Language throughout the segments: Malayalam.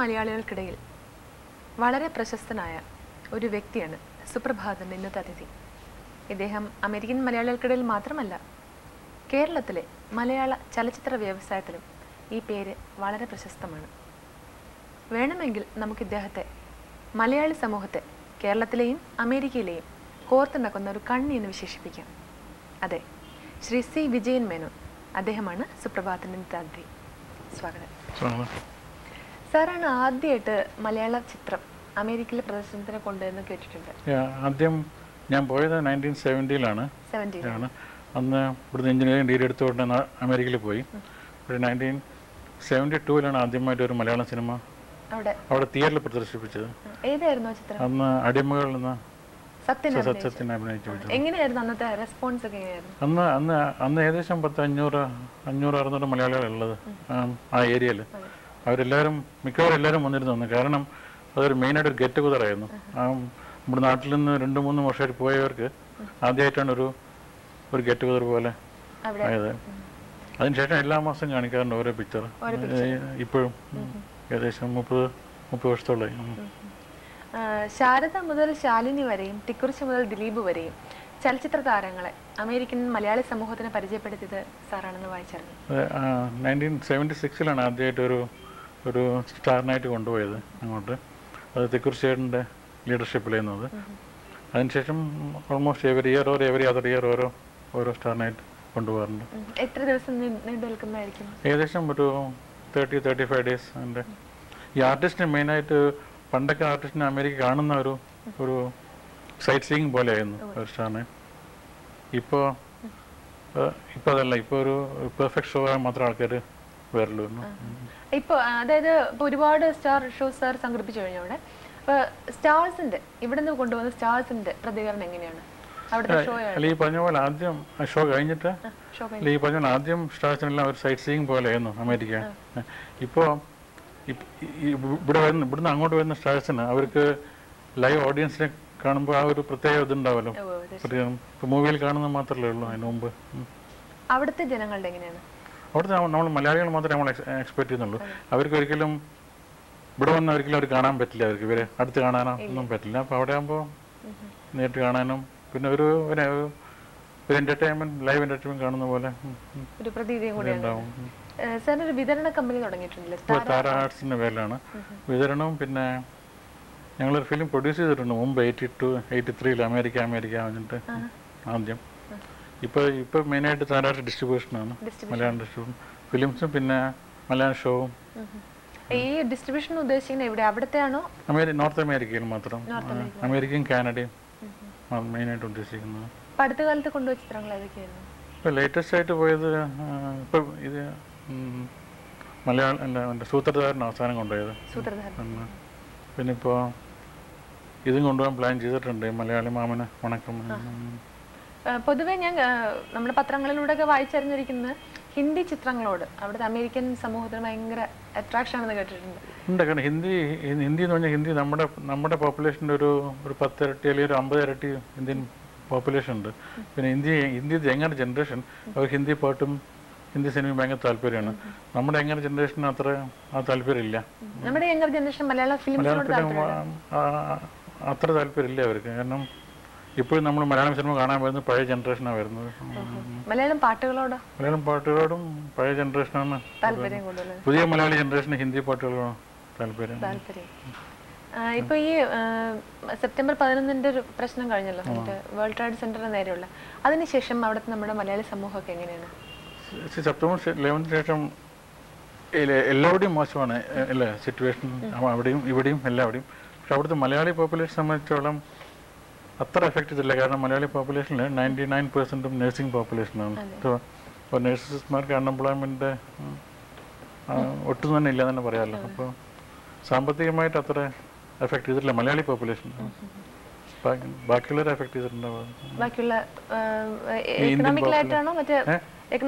മലയാളികൾക്കിടയിൽ വളരെ പ്രശസ്തനായ ഒരു വ്യക്തിയാണ് സുപ്രഭാതൻ്റെ ഇന്നത്തെ അതിഥി. ഇദ്ദേഹം അമേരിക്കൻ മലയാളികൾക്കിടയിൽ മാത്രമല്ല, കേരളത്തിലെ മലയാള ചലച്ചിത്ര വ്യവസായത്തിലും ഈ പേര് വളരെ പ്രശസ്തമാണ്. വേണമെങ്കിൽ നമുക്ക് ഇദ്ദേഹത്തെ മലയാളി സമൂഹത്തെ കേരളത്തിലെയും അമേരിക്കയിലെയും കോർത്തിണക്കുന്ന ഒരു കണ്ണി എന്ന് വിശേഷിപ്പിക്കാം. അതെ, ശ്രീ സി വിജയൻ മേനോൻ. അദ്ദേഹമാണ് സുപ്രഭാതത്തിൻ്റെ ഇന്നത്തെ അതിഥി. സ്വാഗതം. സാറാണ് ആദ്യമായിട്ട് മലയാള ചിത്രം അമേരിക്കയിലെ പ്രദർശനത്തിന് കൊണ്ടുവന്ന് കേട്ടിട്ടുണ്ട്. ആദ്യം ഞാൻ പോയത് 1970-ലാണ്. അന്ന് ഇവിടുന്ന് എഞ്ചിനീയറിംഗ് ഡിഗ്രി എടുത്തുകൊണ്ട് അമേരിക്കയിൽ പോയി. 1972-ലാണ് ആദ്യമായിട്ട് ഒരു മലയാളം സിനിമ അവിടെ തിയേറ്ററിൽ പ്രദർശിപ്പിച്ചത്. ഏതായിരുന്നു ചിത്രം? അന്ന് അടിമകളിൽ നിന്ന് സത്യത്തിന് അഭിനയിച്ചു. എങ്ങനെയായിരുന്നു അന്നത്തെ റെസ്പോൺസ് ഒക്കെ? അന്ന് ഏകദേശം 500-600 മലയാളികളുള്ളത് ആ ഏരിയയിൽ. അവരെല്ലാവരും മിക്കവാറും വന്നിരുന്നു. കാരണം അതൊരു മെയിനായിട്ട് ഒരു ഗെറ്റ് ടുഗദർ ആയിരുന്നു. നമ്മുടെ നാട്ടിൽ നിന്ന് 2-3 വർഷമായിട്ട് പോയവർക്ക് ആദ്യമായിട്ടാണ് ഒരു ഗെറ്റ് ടുഗദർ പോലെ ആയത്. അതിനുശേഷം എല്ലാ മാസം കാണിക്കാറുണ്ട് ഓരോ പിക്ചർ. ഇപ്പോഴും ഏകദേശം 30 വർഷത്തോളായി. ശാരദ മുതൽ ശാലിനി വരെയും ടിക്കുറിശി മുതൽ ദിലീപ് വരെയും ചലച്ചിത്ര താരങ്ങളെ അമേരിക്കൻ മലയാളി സമൂഹത്തിന് പരിചയപ്പെടുത്തിയത് സാറാണെന്ന് വായിച്ചറിഞ്ഞു. 1976-ലാണ് ആദ്യമായിട്ട് ഒരു സ്റ്റാറിനായിട്ട് കൊണ്ടുപോയത് അങ്ങോട്ട്. അത് തിക്കുറിശ്ശേട്ടൻ്റെ ലീഡർഷിപ്പിലായിരുന്നത്. അതിനുശേഷം ഓൾമോസ്റ്റ് എവറി അതർ ഇയർ ഓരോ സ്റ്റാറിനായിട്ട് കൊണ്ടുപോകാറുണ്ട്. എത്ര ദിവസം നീണ്ടു നിൽക്കുന്നതായിരിക്കും? ഏകദേശം ഒരു 30-35 ഡേയ്സ്. അതിൻ്റെ ഈ ആർട്ടിസ്റ്റിന് മെയിനായിട്ട് പണ്ടൊക്കെ ആർട്ടിസ്റ്റിനെ അമേരിക്ക കാണുന്ന ഒരു സൈറ്റ് സീയിങ് പോലെയായിരുന്നു ഒരു സ്റ്റാറിനെ. ഇപ്പോൾ അതല്ല, ഇപ്പോൾ ഒരു പെർഫെക്റ്റ് ഷോ മാത്രം ആൾക്കാർ വരല്ലോ. ഇപ്പോൾ അതായത് ഒരുപാട് സ്റ്റാർ ഷോസ് സാർ സംഘടിപ്പിച്ചു കഴിഞ്ഞു അവിടെ. അപ്പോൾ സ്റ്റാർസിൻ്റെ ഇവിടെ നിന്ന് കൊണ്ടുവന്ന സ്റ്റാർസിൻ്റെ പ്രതികരണം എങ്ങനെയാണ്? അല്ല, ഈ പറഞ്ഞ പോലെ ആദ്യം ഷോ കഴിഞ്ഞിട്ട് ഈ പറഞ്ഞ പോലെ ആദ്യം സ്റ്റാർസിനെല്ലാം ഒരു സൈറ്റ് സീയിങ് പോലെയായിരുന്നു അമേരിക്ക. ഇപ്പോൾ ഇവിടുന്ന് അങ്ങോട്ട് വരുന്ന സ്റ്റാർസിന് അവർക്ക് ലൈവ് ഓഡിയൻസിനെ കാണുമ്പോൾ ആ ഒരു പ്രത്യേക ഇതുണ്ടാവല്ലോ. ഇപ്പോൾ മൂവിയിൽ കാണുന്നത് മാത്രമല്ലേ ഉള്ളൂ. അതിന് മുമ്പ് അവിടുത്തെ ജനങ്ങളുടെ എങ്ങനെയാണ്? അവിടുത്തെ നമ്മൾ മലയാളികൾ മാത്രമേ നമ്മൾ എക്സ്പെക്ട് ചെയ്യുന്നുള്ളൂ. അവർക്ക് ഒരിക്കലും ഇവിടെ വന്ന് ഒരിക്കലും അവർ കാണാൻ പറ്റില്ല. അവർക്ക് ഇവരെ അടുത്ത് കാണാനോ ഒന്നും പറ്റില്ല. അപ്പോൾ അവിടെ ആകുമ്പോൾ നേരിട്ട് കാണാനും പിന്നെ ഒരു എന്റർടൈൻമെന്റ്, ലൈവ് എന്റർടൈൻമെന്റ് കാണുന്ന പോലെ ഒരു പ്രതീതിയും കൂടി ഉണ്ടാവും. സാർ ഒരു വിതരണ കമ്പനി തുടങ്ങിയിട്ടുണ്ടല്ലോ, താര ആർട്സിന്റെ പേരിലാണ് വിതരണവും. പിന്നെ ഞങ്ങളൊരു ഫിലിം പ്രൊഡ്യൂസ് ചെയ്തിട്ടുണ്ട് മുമ്പ് 82-83 അമേരിക്ക വന്നിട്ട് ആദ്യം. ഇപ്പോൾ മെയിനായിട്ട് താര ഡിസ്ട്രിബ്യൂഷനാണ്, മലയാളം ഡിസ്ട്രിബ്യൂഷൻ ഫിലിംസും പിന്നെ മലയാളം ഷോവും. ഈ ഡിസ്ട്രിബ്യൂഷൻ ഉദ്ദേശിക്കുന്നത് എവിടെ? അവിടത്തെയാണോ? നോർത്ത് അമേരിക്കയിൽ മാത്രം. അമേരിക്കയും കാനഡയും മെയിനായിട്ട് ഉദ്ദേശിക്കുന്നത്. അടുത്ത കാലത്ത് കൊണ്ടുപോയ ചിത്രങ്ങൾ ഏതൊക്കെയായിരുന്നു? ഇപ്പോൾ ലേറ്റസ്റ്റ് ആയിട്ട് പോയത് ഇപ്പം ഇത് മലയാളം സൂത്രധാരൻ അവസാനം കൊണ്ടുപോയത്. പിന്നെ ഇപ്പോൾ ഇതും കൊണ്ടുപോകാൻ പ്ലാൻ ചെയ്തിട്ടുണ്ട്, മലയാളി മാമന് വണക്കം. പൊതുവെ ഞാൻ നമ്മുടെ പത്രങ്ങളിലൂടെയൊക്കെ വായിച്ചറിഞ്ഞിരിക്കുന്നത് ഹിന്ദി ചിത്രങ്ങളോട് അവിടുത്തെ അമേരിക്കൻ സമൂഹത്തിന് ഭയങ്കര അട്രാക്ഷൻ ആണെന്ന് കേട്ടിട്ടുണ്ട്. ഉണ്ട്. കാരണം ഹിന്ദി എന്ന് പറഞ്ഞാൽ ഹിന്ദി നമ്മുടെ പോപ്പുലേഷൻ്റെ ഒരു 10 ഇരട്ടി അല്ലെങ്കിൽ ഒരു 50 ഇരട്ടി ഇന്ത്യൻ പോപ്പുലേഷൻ ഉണ്ട്. പിന്നെ ഹിന്ദി യങ്ങർ ജനറേഷൻ അവർ ഹിന്ദി പാട്ടും ഹിന്ദി സിനിമയും ഭയങ്കര താല്പര്യമാണ്. നമ്മുടെ യങ്ങർ ജനറേഷന് ആ താല്പര്യമില്ല. നമ്മുടെ യങ്ങർ ജനറേഷൻ മലയാളത്തിലും അത്ര താല്പര്യമില്ല അവർക്ക്. കാരണം ഇപ്പോഴും നമ്മൾ മലയാളം സിനിമ കാണാൻ വരുന്നത് പഴയ ജനറേഷനാണ് വരുന്നത്. മലയാളം പാട്ടുകളോടും പഴയ ജനറേഷനാണ് താല്പര്യം. പുതിയ മലയാളി ജനറേഷന് ഹിന്ദി പാട്ടുകളോട് താല്പര്യം. ഇപ്പൊ ഈ സെപ്റ്റംബർ 11 ഒരു പ്രശ്നം കഴിഞ്ഞല്ലോ, വേൾഡ് ട്രേഡ് സെന്ററിന് നേരെയുള്ള. അതിനുശേഷം അവിടുത്തെ നമ്മുടെ മലയാളി സമൂഹമൊക്കെ എങ്ങനെയാണ്? സെപ്റ്റംബർ 11 ശേഷം എല്ലാവരുടെയും മോശമാണ് അല്ലേ സിറ്റുവേഷൻ, അവിടെയും ഇവിടെയും എല്ലാവരുടെയും. പക്ഷെ അവിടുത്തെ മലയാളി പോപ്പുലേഷൻ സംബന്ധിച്ചോളം അത്ര എഫക്റ്റ് ചെയ്തില്ല. കാരണം മലയാളി പോപ്പുലേഷനിൽ 99% നഴ്സിംഗ് പോപ്പുലേഷനാണ്. അപ്പോൾ നഴ്സസ്മാർക്ക് അൺഎംപ്ലോയ്മെൻറ്റ് ഒട്ടും തന്നെ ഇല്ല തന്നെ പറയാമല്ലോ. അപ്പോൾ സാമ്പത്തികമായിട്ട് അത്ര എഫക്ട് ചെയ്തിട്ടില്ല മലയാളി പോപ്പുലേഷൻ. ബാക്കിയുള്ളവരെ എഫക്ട് ചെയ്തിട്ടുണ്ടാവും.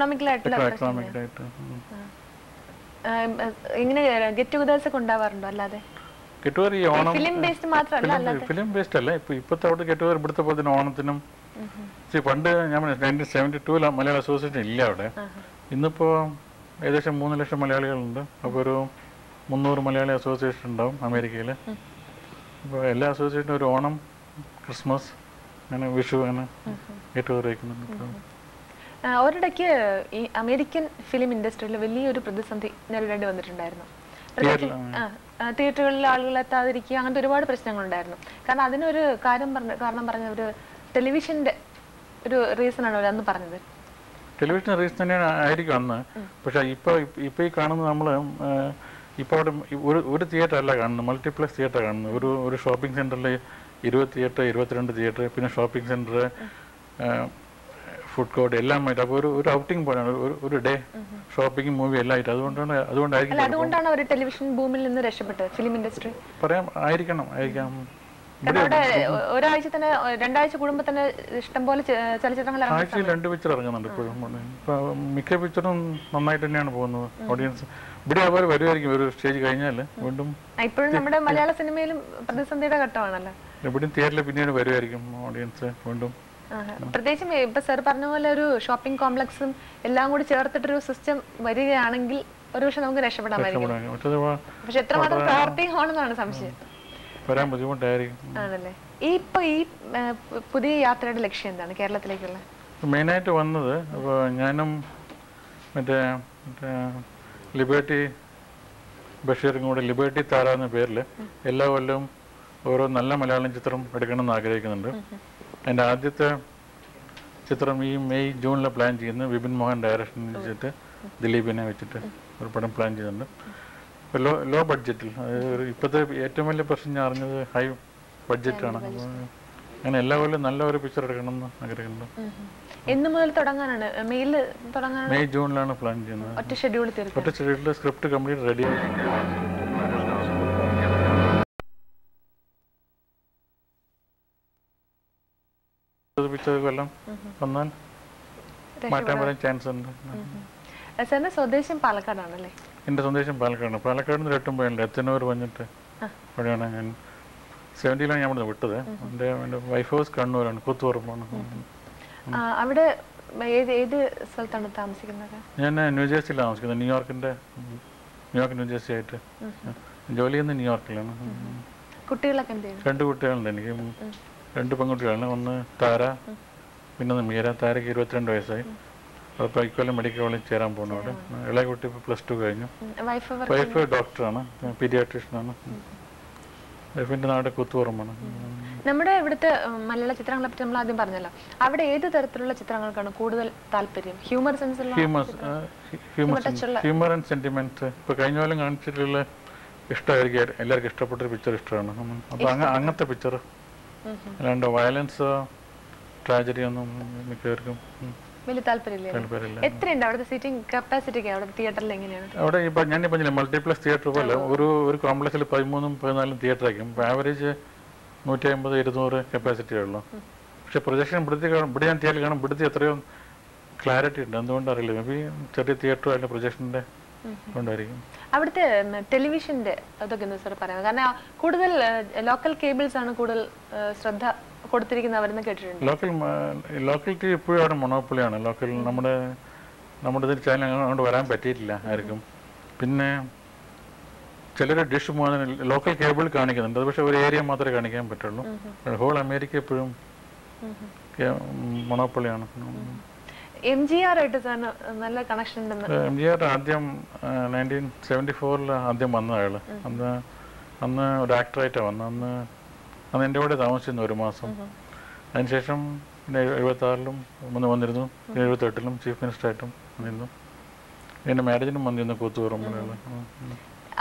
എങ്ങനെ ഗെറ്റ് ടുഗദേഴ്സ് ഒക്കെ ഉണ്ടാവാറുണ്ടോ? അല്ലാതെ കെട്ടുകാർ ഈ ഓണം ഫിലിം ബേസ്ഡ് അല്ല. ഇപ്പോഴത്തെ അവിടെ കെട്ടുകാർ ഇവിടുത്തെ പോലെ തന്നെ ഓണത്തിനും പണ്ട് ഞാൻ 1972 മലയാള അസോസിയേഷൻ ഇല്ല അവിടെ. ഇന്നിപ്പോൾ ഏകദേശം 3 ലക്ഷം മലയാളികളുണ്ട്. അപ്പോൾ ഒരു 300 മലയാളി അസോസിയേഷൻ ഉണ്ടാവും അമേരിക്കയിൽ. അപ്പോൾ എല്ലാ അസോസിയേഷനും ഒരു ഓണം, ക്രിസ്മസ്, അങ്ങനെ വിഷു അങ്ങനെ ഗെറ്റ് ടുഗദർ വയ്ക്കുന്നുണ്ട്. ഒരിടയ്ക്ക് ഈ അമേരിക്കൻ ഫിലിം ഇൻഡസ്ട്രിയിൽ വലിയൊരു പ്രതിസന്ധി നേരിടേണ്ടി വന്നിട്ടുണ്ടായിരുന്നു. തിയേറ്ററുകളിൽ ആളുകൾ എത്താതിരിക്കുക, അങ്ങനത്തെ ഒരുപാട് പ്രശ്നങ്ങളുണ്ടായിരുന്നു. കാരണം അതിനൊരു കാരണം പറഞ്ഞ ഒരു ടെലിവിഷന്റെ ഒരു റീസൺ ആണ് അന്ന് പറഞ്ഞത്. ടെലിവിഷൻ റീസൺ തന്നെയാണ് ആയിരിക്കും അന്ന്. പക്ഷെ ഇപ്പോൾ ഈ കാണുന്നത് നമ്മൾ ഇപ്പോൾ അവിടെ ഒരു തിയേറ്റർ അല്ല കാണുന്നത്, മൾട്ടിപ്ലക്സ് തിയേറ്റർ കാണുന്നത്. ഒരു ഷോപ്പിംഗ് സെന്ററിൽ 20 തിയേറ്റർ, 22 തിയേറ്റർ, പിന്നെ ഷോപ്പിംഗ് സെന്റർ, ഫുഡ് കോർട്ട് എല്ലാം ആയിട്ട്. അപ്പോൾ ഒരു ഔട്ടിംഗ് പോലെയാണ്, ഒരു ഡേ ഷോപ്പിംഗ്, മൂവി എല്ലാം ആയിട്ട്. അതുകൊണ്ടാണ് ഒരു ടെലിവിഷൻ ഭൂമിയിൽ നിന്ന് രക്ഷപ്പെട്ടത് ഫിലിം ഇൻഡസ്ട്രി. പറയാം, ആയിരിക്കാം. ഒരാഴ്ച തന്നെ 2 ആഴ്ച കൂടുമ്പോൾ തന്നെ ഇഷ്ടംപോലെ ചലച്ചിത്രങ്ങൾ ആഴ്ചയിൽ 2 പിക്ചർ ഇറങ്ങുന്നുണ്ട് ഇപ്പോഴും. ഇപ്പൊ മിക്ക പിക്ചറും നന്നായിട്ട് തന്നെയാണ് പോകുന്നത്. ഓഡിയൻസ് ഇവിടെ അവർ വരുമായിരിക്കും ഒരു സ്റ്റേജ് കഴിഞ്ഞാൽ വീണ്ടും. ഇപ്പോഴും നമ്മുടെ മലയാള സിനിമയിലും പ്രതിസന്ധിയുടെ ഘട്ടമാണല്ലോ. എവിടെയും തിയേറ്ററിൽ പിന്നീട് വരുമായിരിക്കും ഓഡിയൻസ് വീണ്ടും. പ്രത്യേകിച്ചും ഇപ്പൊ സാർ പറഞ്ഞ പോലെ ഒരു ഷോപ്പിംഗ് കോംപ്ലക്സും എല്ലാം കൂടി ചേർത്തിട്ടൊരു സിസ്റ്റം വരികയാണെങ്കിൽ ഒരുപക്ഷെ നമുക്ക് രക്ഷപ്പെടാമായിരിക്കും. പക്ഷെ എത്രമാത്രം പ്രാവർത്തികമാണെന്നാണ് സംശയം. വരാൻ ബുദ്ധിമുട്ടായിരിക്കും. ആണല്ലേ. ഈ പുതിയ യാത്രയുടെ ലക്ഷ്യം എന്താണ് കേരളത്തിലേക്കുള്ള? മെയിനായിട്ട് വന്നത് ഇപ്പോൾ ഞാനും മറ്റേ ലിബേർട്ടി ബഷീറും കൂടെ ലിബേർട്ടി താര എന്ന പേരിൽ എല്ലാ കൊല്ലവും ഓരോ നല്ല മലയാളം ചിത്രം എടുക്കണമെന്ന് ആഗ്രഹിക്കുന്നുണ്ട്. എൻ്റെ ആദ്യത്തെ ചിത്രം ഈ മെയ് ജൂണിൽ പ്ലാൻ ചെയ്യുന്നത് വിപിൻ മോഹൻ ഡയറക്ഷൻ വെച്ചിട്ട് ദിലീപിനെ വെച്ചിട്ട് ഒരു പടം പ്ലാൻ ചെയ്യുന്നുണ്ട്. ലോ ബഡ്ജറ്റിൽ. അതായത് ഇപ്പോഴത്തെ ഏറ്റവും വലിയ പ്രശ്നം ഞാൻ അറിഞ്ഞത് ഹൈ ബഡ്ജറ്റാണ്. അങ്ങനെ എല്ലാ കൊല്ലം നല്ല ഒരു പിക്ചർ എടുക്കണമെന്ന് ആഗ്രഹമുണ്ട്. എന്ന് മുതൽ തുടങ്ങാനാണ്? മെയ് ജൂണിലാണ് പ്ലാൻ ചെയ്യുന്നത്. ഒറ്റ ഷെഡ്യൂളിൽ സ്ക്രിപ്റ്റ് കംപ്ലീറ്റ് റെഡി ആയി. പിക്ചർ കൊല്ലം വന്നാൽ മാറ്റാൻ പറയാൻ ചാൻസ് ഉണ്ട്. സാറിന്റെ സ്വദേശം പാലക്കാടാണല്ലേ? എൻ്റെ സ്വദേശം പാലക്കാടാണ്. പാലക്കാട് നിന്ന് എട്ടുമ്പോഴല്ലേ എത്തനൂർ വന്നിട്ട് അവിടെയാണ് ഞാൻ 70-ലാണ് ഞാൻ ഇവിടെ വിട്ടത്. എൻ്റെ വൈഫ് ഹൗസ് കണ്ണൂരാണ്, കൂത്തുപറമ്പാണ്. അവിടെ ഏത് സ്ഥലത്താണ് താമസിക്കുന്നത്? ഞാൻ ന്യൂജേഴ്സിയിലാണ് താമസിക്കുന്നത്. ന്യൂയോർക്ക് ന്യൂജേഴ്സി ആയിട്ട് ജോലി ചെയ്യുന്നത് ന്യൂയോർക്കിലാണ്. കുട്ടികളൊക്കെ എന്ത് ചെയ്യുന്നു? 2 കുട്ടികളുണ്ട് എനിക്ക്. 2 പെൺകുട്ടികളാണ്. ഒന്ന് താര, പിന്നെ ഒന്ന് മീര. താരയ്ക്ക് 22 വയസ്സായി. അപ്പോൾ ഇക്കൊല്ലം മെഡിക്കൽ കോളേജിൽ ചേരാൻ പോകുന്നു. അവിടെ ഇളയ കുട്ടി +2 കഴിഞ്ഞു. വൈഫ് ഡോക്ടറാണ്, പീഡിയാട്രീഷ്യനാണ്. വൈഫിൻ്റെ നാട് കൂത്തുപറമ്പാണ്. നമ്മുടെ ഇവിടുത്തെ മലയാള ചിത്രങ്ങളെ പറ്റി നമ്മൾ ആദ്യം പറഞ്ഞല്ലോ. അവിടെ ഏത് തരത്തിലുള്ള ചിത്രങ്ങൾക്കാണ് കൂടുതൽ താല്പര്യം? Humour and sentiment. ഇപ്പോൾ കഴിഞ്ഞ കൊല്ലം കാണിച്ചിട്ടുള്ള ഇഷ്ടമായിരിക്കും, എല്ലാവർക്കും ഇഷ്ടപ്പെട്ടൊരു പിക്ചർ ഇഷ്ടമാണ്. അപ്പോൾ അങ്ങനത്തെ പിക്ചർ, അല്ലാണ്ട് വയലൻസ്, ട്രാജഡി ഒന്നും മിക്കവർക്കും വലിയ താല്പര്യമില്ല. എത്രയുണ്ട് അവിടുത്തെ സീറ്റിംഗ് കപ്പാസിറ്റി? അവിടെ തിയേറ്ററിൽ എങ്ങനെയാണ്? അവിടെ ഇപ്പം ഞാനിപ്പോൾ പറഞ്ഞില്ല, മൾട്ടിപ്ലക്സ് തിയേറ്റർ പോലെ ഒരു കോംപ്ലക്സിൽ 13-14 തിയേറ്റർ ആയിരിക്കും. ആവറേജ് 150-200 കപ്പാസിറ്റി ഉള്ളൂ. പക്ഷെ പ്രൊജക്ഷൻ ഇവിടെ ഞാൻ തിയേറ്ററിൽ കാണും, ഇവിടുത്തെ എത്രയോ ക്ലാരിറ്റി ഉണ്ട്. എന്തുകൊണ്ട് അറിയില്ല. മേ ബി ചെറിയ തിയേറ്റർ അല്ല പ്രൊജക്ഷൻ്റെ കൊണ്ടായിരിക്കും. അവിടുത്തെ ടെലിവിഷന്റെ അതൊക്കെ എന്താ സാർ പറയാം? കാരണം കൂടുതൽ ലോക്കൽ കേബിൾസ് ആണ് കൂടുതൽ ശ്രദ്ധ കൊടുത്തിരിക്കുന്നവരെന്ന് കേട്ടിട്ടുണ്ട്. ലോക്കൽ ടി ഇപ്പോഴും അവിടെ മൊണോപ്പൊളിയാണ്. നമ്മുടെ ഇതിൽ ചാനൽ അങ്ങോട്ട് വരാൻ പറ്റിയിട്ടില്ല ആർക്കും. പിന്നെ ചിലർ ഡിഷ് ലോക്കൽ കേബിൾ കാണിക്കുന്നുണ്ട്, അത് പക്ഷെ ഒരു ഏരിയ മാത്രമേ കാണിക്കാൻ പറ്റുള്ളൂ. ഹോൾ അമേരിക്ക എപ്പോഴും മൊണോപ്പൊളിയാണ്. MGR ആയിട്ട് സാറിന് നല്ല കണക്ഷൻ ഉണ്ടെന്ന്. MGR ആദ്യം 1974 ആദ്യം വന്ന ആള്. അന്ന് ഒരു ആക്ടറായിട്ടാണ് വന്നത്. അന്ന് എൻ്റെ കൂടെ താമസിച്ചിരുന്നു 1 മാസം. അതിനുശേഷം പിന്നെ 76-ലും വന്നിരുന്നു, പിന്നെ 78-ലും ചീഫ് മിനിസ്റ്ററായിട്ടും വന്നിരുന്നു. എൻ്റെ മാരേജിനും വന്നിരുന്നു കൂത്തുപറമ്പിലുള്ള.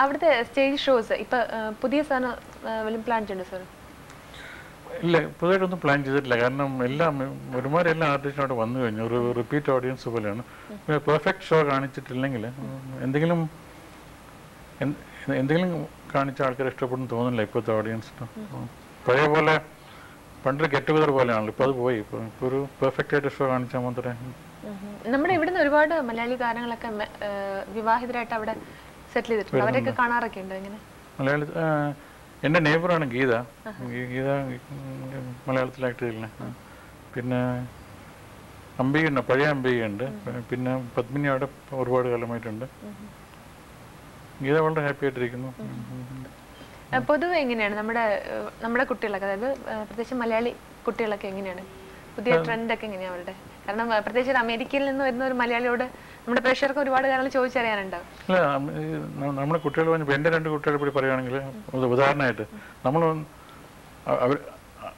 അവിടുത്തെ സ്റ്റേജ് ഷോസ് ഇപ്പൊ പുതിയ സാധനം പ്ലാൻ ചെയ്യുന്നുണ്ട് സാർ? ഇല്ല, പുതുതായിട്ടൊന്നും പ്ലാൻ ചെയ്തിട്ടില്ല. കാരണം ഒരുമാതിരി എല്ലാ ആർട്ടിസ്റ്റും അവിടെ വന്നു കഴിഞ്ഞു. ഒരു റിപ്പീറ്റ് ഓഡിയൻസ് പോലെയാണ്. പെർഫെക്റ്റ് ഷോ കാണിച്ചിട്ടില്ലെങ്കിൽ എന്തെങ്കിലും കാണിച്ച ആൾക്കാർ ഇഷ്ടപ്പെടുന്നു തോന്നുന്നില്ല ഇപ്പോഴത്തെ ഓഡിയൻസിന്. പഴയ പോലെ പണ്ടൊരു ഗെറ്റ് ടുഗദർ പോലെയാണല്ലോ, ഇപ്പോൾ അത് പോയി. ഇപ്പോൾ ഒരു പെർഫെക്റ്റ് ആയിട്ട് ഷോ കാണിച്ചാൽ മാത്രമേ. നമ്മുടെ ഇവിടുന്ന് ഒരുപാട് മലയാളി താരങ്ങളൊക്കെ വിവാഹിതരായിട്ട് അവിടെ സെറ്റിൽ ചെയ്തിട്ടുണ്ട്. അവരൊക്കെ കാണാറൊക്കെ ഉണ്ട്. ഇങ്ങനെ മലയാളി എൻ്റെ നെയ്ബറാണ് ഗീത. ഗീത മലയാളത്തിൽ ആക്ട് ചെയ്യുന്നത്. പിന്നെ അംബികയുണ്ട്, പഴയ അംബികയുണ്ട്. പിന്നെ പത്മിനി അവിടെ ഒരുപാട് കാലമായിട്ടുണ്ട്. ഗീത വളരെ ഹാപ്പി ആയിട്ടിരിക്കുന്നു. പൊതുവെ എങ്ങനെയാണ് നമ്മുടെ കുട്ടികളൊക്കെ, അതായത് പ്രത്യേകിച്ച് മലയാളി കുട്ടികളൊക്കെ എങ്ങനെയാണ്, പുതിയ ട്രെൻഡൊക്കെ എങ്ങനെയാണ് അവരുടെ? കാരണം പ്രത്യേകിച്ച് അമേരിക്കയിൽ നിന്ന് വരുന്ന ഒരു മലയാളിയോട് നമ്മുടെ പ്രേക്ഷകർക്ക് ഒരുപാട് കാര്യങ്ങൾ ചോദിച്ചറിയാനുണ്ടാവും. അല്ല, നമ്മുടെ കുട്ടികൾ പറഞ്ഞപ്പോൾ എൻ്റെ 2 കുട്ടികളെ കൂടി പറയുകയാണെങ്കിൽ ഉദാഹരണമായിട്ട് നമ്മൾ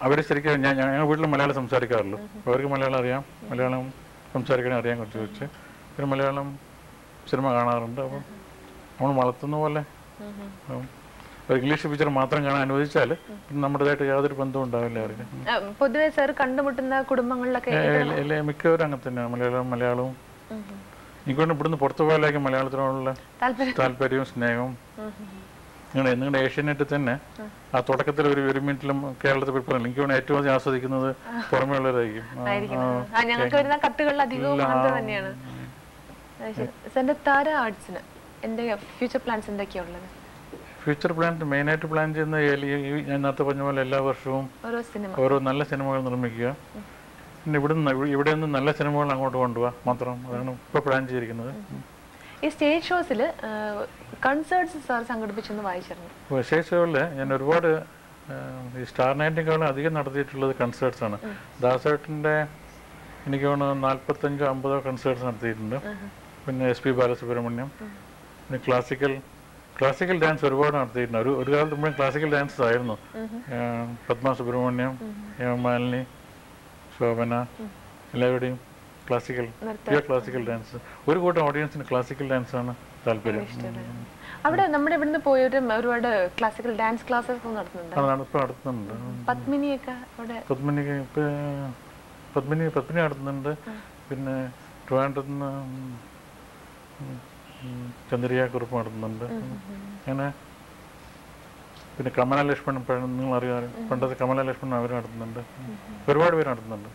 അവർ ശരിക്കും ഞങ്ങൾ വീട്ടിൽ മലയാളം സംസാരിക്കാറുള്ളൂ. അവർക്ക് മലയാളം അറിയാം, മലയാളം സംസാരിക്കാൻ അറിയാൻ കുറച്ച് വെച്ച് പിന്നെ മലയാളം സിനിമ കാണാറുണ്ട്. അപ്പോൾ നമ്മൾ വളർത്തുന്ന പോലെ ഒരു ഇംഗ്ലീഷ് പിക്ചർ മാത്രം കാണാൻ അനുവദിച്ചാൽ നമ്മുടേതായിട്ട് യാതൊരു ബന്ധവും ഉണ്ടാവില്ല അവർക്ക്. പൊതുവെ സാർ കണ്ടുമുട്ടുന്ന കുടുംബങ്ങളിലൊക്കെ മിക്കവരും അങ്ങനെ തന്നെയാണ്. മലയാളവും എനിക്കൊണ്ട് ഇവിടുന്ന് പുറത്തു പോയാലേക്ക് മലയാളത്തിനോടുള്ള താല്പര്യവും സ്നേഹവും. നിങ്ങളുടെ ഏഷ്യാനെറ്റിൽ തന്നെ ആ തുടക്കത്തിൽ ഒരു മിനിറ്റിലും കേരളത്തിൽ പോയി പറഞ്ഞു. എനിക്ക് ഏറ്റവും അധികം ആസ്വദിക്കുന്നത് പുറമേ ഉള്ളവരായിരിക്കും. ഞങ്ങൾക്ക് വരുന്ന കത്തുകളിൽ അധികവും തന്നെയാണ്. താര ആർട്സിന് ഫ്യൂച്ചർ പ്ലാൻസ് എന്തൊക്കെയാണുള്ളത്? ഫ്യൂച്ചർ പ്ലാൻ മെയിനായിട്ട് പ്ലാൻ ചെയ്യുന്ന ഞാൻ നേരത്തെ പറഞ്ഞ പോലെ എല്ലാ വർഷവും ഓരോ നല്ല സിനിമകൾ നിർമ്മിക്കുക. പിന്നെ ഇവിടെ നിന്ന് നല്ല സിനിമകൾ അങ്ങോട്ട് കൊണ്ടുപോകാം മാത്രം. അതാണ് ഇപ്പോൾ പ്ലാൻ ചെയ്തിരിക്കുന്നത്. ഈ സ്റ്റേജ് ഷോസിൽ കൺസേർട്സ് സാർ സംഘടിപ്പിച്ചെന്ന് വായിച്ചിരുന്നു. സ്റ്റേജ് ഷോയിൽ ഞാൻ ഒരുപാട് ഈ സ്റ്റാർ നൈറ്റിനേക്കാളും അധികം നടത്തിയിട്ടുള്ളത് കൺസേർട്സ് ആണ്. ദാസേട്ടൻ്റെ എനിക്ക് തോന്നുന്നു 45-50 കൺസേർട്സ് നടത്തിയിട്ടുണ്ട്. പിന്നെ SP ബാലസുബ്രഹ്മണ്യം, പിന്നെ ക്ലാസിക്കൽ ഡാൻസ് ഒരുപാട് നടത്തിയിട്ടുണ്ട്. ഒരു കാലത്ത് മുഴുവൻ ക്ലാസിക്കൽ ഡാൻസ് ആയിരുന്നു. പത്മ സുബ്രഹ്മണ്യം, മാലിനി, ശോഭന, എല്ലാവരുടെയും ക്ലാസിക്കൽ ഡാൻസ്. ഒരു കൂട്ടം ഓഡിയൻസിന് ക്ലാസിക്കൽ ഡാൻസ് ആണ് താല്പര്യം. അവിടെ നമ്മുടെ ഇവിടുന്ന് പോയൊരു ഒരുപാട് ക്ലാസിക്കൽ ഡാൻസ് ക്ലാസ്സസ് നടത്തുന്നുണ്ട്. പത്മിനി നടത്തുന്നുണ്ട്. പിന്നെ ട്രിവാൻഡ്രത്ത് നിന്ന് ചന്ദ്രിക കുറുപ്പ് നടത്തുന്നുണ്ട്. അങ്ങനെ പിന്നെ കമല ലക്ഷ്മൺ, നിങ്ങൾ അറിയാറ്, പണ്ടത്തെ കമല ലക്ഷ്മൺ അവർ നടത്തുന്നുണ്ട്. ഒരുപാട് പേര് നടത്തുന്നുണ്ട്.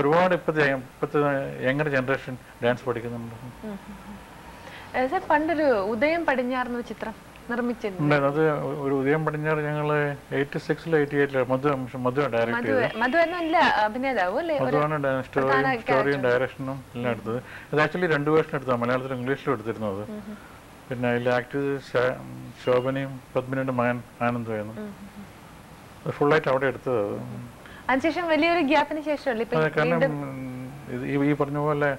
ഒരുപാട് ഇപ്പോഴത്തെ യങ്ങർ ജനറേഷൻ ഡാൻസ് പഠിക്കുന്നുണ്ട്. പണ്ടൊരു ഉദയം പടിഞ്ഞാറ് ചിത്രം നിർമ്മിച്ചിട്ടുണ്ട്. അത് ഒരു ഉദയം പടിഞ്ഞാറ് ഞങ്ങൾ 86-ൽ 88-ൽ മധു ഡയറക്ട് ചെയ്തത്. മധുവാണ് സ്റ്റോറിയും ഡയറക്ഷനും എല്ലാം എടുത്തത്. അത് ആക്ച്വലി 2 വേർഷൻ എടുത്തതാണ്, മലയാളത്തിലും ഇംഗ്ലീഷിലും എടുത്തിരുന്നത്. പിന്നെ അതിൽ ആക്ട് ശോഭനയും പത്മിനിയുടെ മകൻ ആനന്ദമായിരുന്നു. ഫുള്ളായിട്ട് അവിടെ എടുത്തത്. അതിനുശേഷം വലിയൊരു ഗ്യാപ്പിന് ശേഷം കാരണം ഈ പറഞ്ഞ പോലെ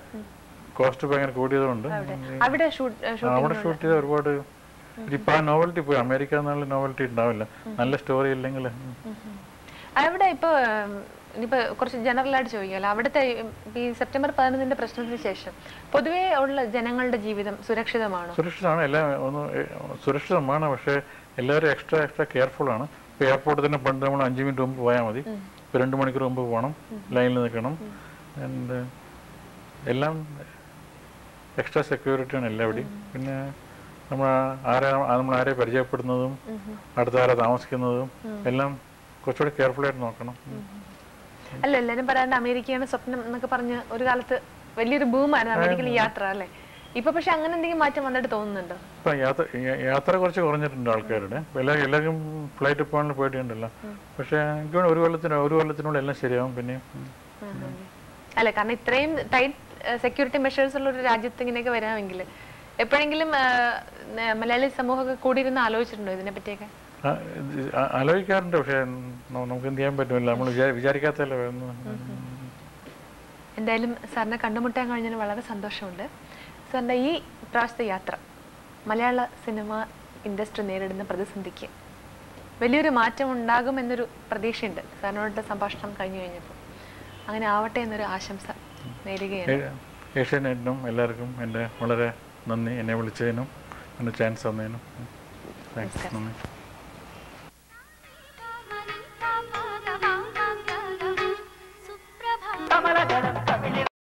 കോസ്റ്റ് ഭയങ്കര കൂടിയതുകൊണ്ട് അവിടെ ഷൂട്ട് ചെയ്ത ഒരുപാട് ഇപ്പൊ ആ നോവൽറ്റി പോയി. അമേരിക്ക എന്നുള്ള നോവൽറ്റി ഉണ്ടാവില്ല നല്ല സ്റ്റോറി ഇല്ലെങ്കിൽ. അവിടെ ഇപ്പൊ ഇനിയിപ്പോ കുറച്ച് ജനറൽ ആയിട്ട് ചോദിക്കാമല്ലോ, അവിടുത്തെ ഈ സെപ്റ്റംബർ 11 പ്രശ്നത്തിന് ശേഷം പൊതുവേ ഉള്ള ജനങ്ങളുടെ ജീവിതം സുരക്ഷിതമാണോ? സുരക്ഷിതമാണ്. പക്ഷെ എല്ലാവരും എക്സ്ട്രാ കെയർഫുൾ ആണ്. ഇപ്പൊ എയർപോർട്ടിൽ തന്നെ പണ്ട് നമ്മൾ 5 മിനിറ്റ് മുമ്പ് പോയാൽ മതി. ഇപ്പൊ 2 മണിക്കൂർ മുമ്പ് പോകണം, ലൈനിൽ നിൽക്കണം. ആൻഡ് എല്ലാം എക്സ്ട്രാ സെക്യൂരിറ്റിയാണ് എല്ലാവിടെയും. പിന്നെ നമ്മൾ ആരെ പരിചയപ്പെടുന്നതും അടുത്താരെ താമസിക്കുന്നതും എല്ലാം കുറച്ചുകൂടി കെയർഫുൾ ആയിട്ട് നോക്കണം. അല്ല, എല്ലാരും പറയാണ്ട് അമേരിക്കയാണ് സ്വപ്നം എന്നൊക്കെ പറഞ്ഞ് ഒരു കാലത്ത് വലിയൊരു ബൂമായിരുന്നു അമേരിക്കയിൽ യാത്ര, അല്ലേ? ഇപ്പൊ പക്ഷെ അങ്ങനെ എന്തെങ്കിലും മാറ്റം വന്നിട്ട് തോന്നുന്നുണ്ടോ? ഇപ്പൊ യാത്ര കുറച്ച് കുറഞ്ഞിട്ടുണ്ട് ആൾക്കാരുടെ. എല്ലാവർക്കും ഫ്ലൈറ്റ് പോകാനുള്ള പോയിട്ടുണ്ടല്ലോ. പക്ഷെ എനിക്ക് ഒരു കൊല്ലത്തിനുള്ളിൽ എല്ലാം ശരിയാവും. പിന്നെ അല്ല, കാരണം ഇത്രയും ടൈറ്റ് സെക്യൂരിറ്റി മെഷേഴ്സ് ഉള്ള ഒരു രാജ്യത്ത് ഇങ്ങനെയൊക്കെ വരാമെങ്കിൽ എപ്പോഴെങ്കിലും മലയാളി സമൂഹമൊക്കെ കൂടിയിരുന്ന് ആലോചിച്ചിട്ടുണ്ടോ ഇതിനെ പറ്റിയൊക്കെ? ആലോചിക്കാറുണ്ട്. പക്ഷെ നമുക്ക് എന്ത് ചെയ്യാൻ പറ്റുമല്ലോ, നമ്മൾ വിചാരിക്കാത്തല്ലോ. എന്തായാലും സാറിനെ കണ്ടുമുട്ടാൻ കഴിഞ്ഞതിന് വളരെ സന്തോഷമുണ്ട്. സാറിൻ്റെ ഈ പ്രാവശ്യത്തെ യാത്ര മലയാള സിനിമ ഇൻഡസ്ട്രി നേരിടുന്ന പ്രതിസന്ധിക്ക് വലിയൊരു മാറ്റം ഉണ്ടാകുമെന്നൊരു പ്രതീക്ഷയുണ്ട് സാറിനോട് സംഭാഷണം കഴിഞ്ഞു കഴിഞ്ഞപ്പോൾ. അങ്ങനെ ആവട്ടെ എന്നൊരു ആശംസ നേരുകയാണ്. ഏഷ്യാനെറ്റിനും എല്ലാവർക്കും എൻ്റെ വളരെ നന്ദി, എന്നെ വിളിച്ചതിനും എന്നെ ചാൻസ് തന്നതിനും താങ്ക്സ്. നന്ദി.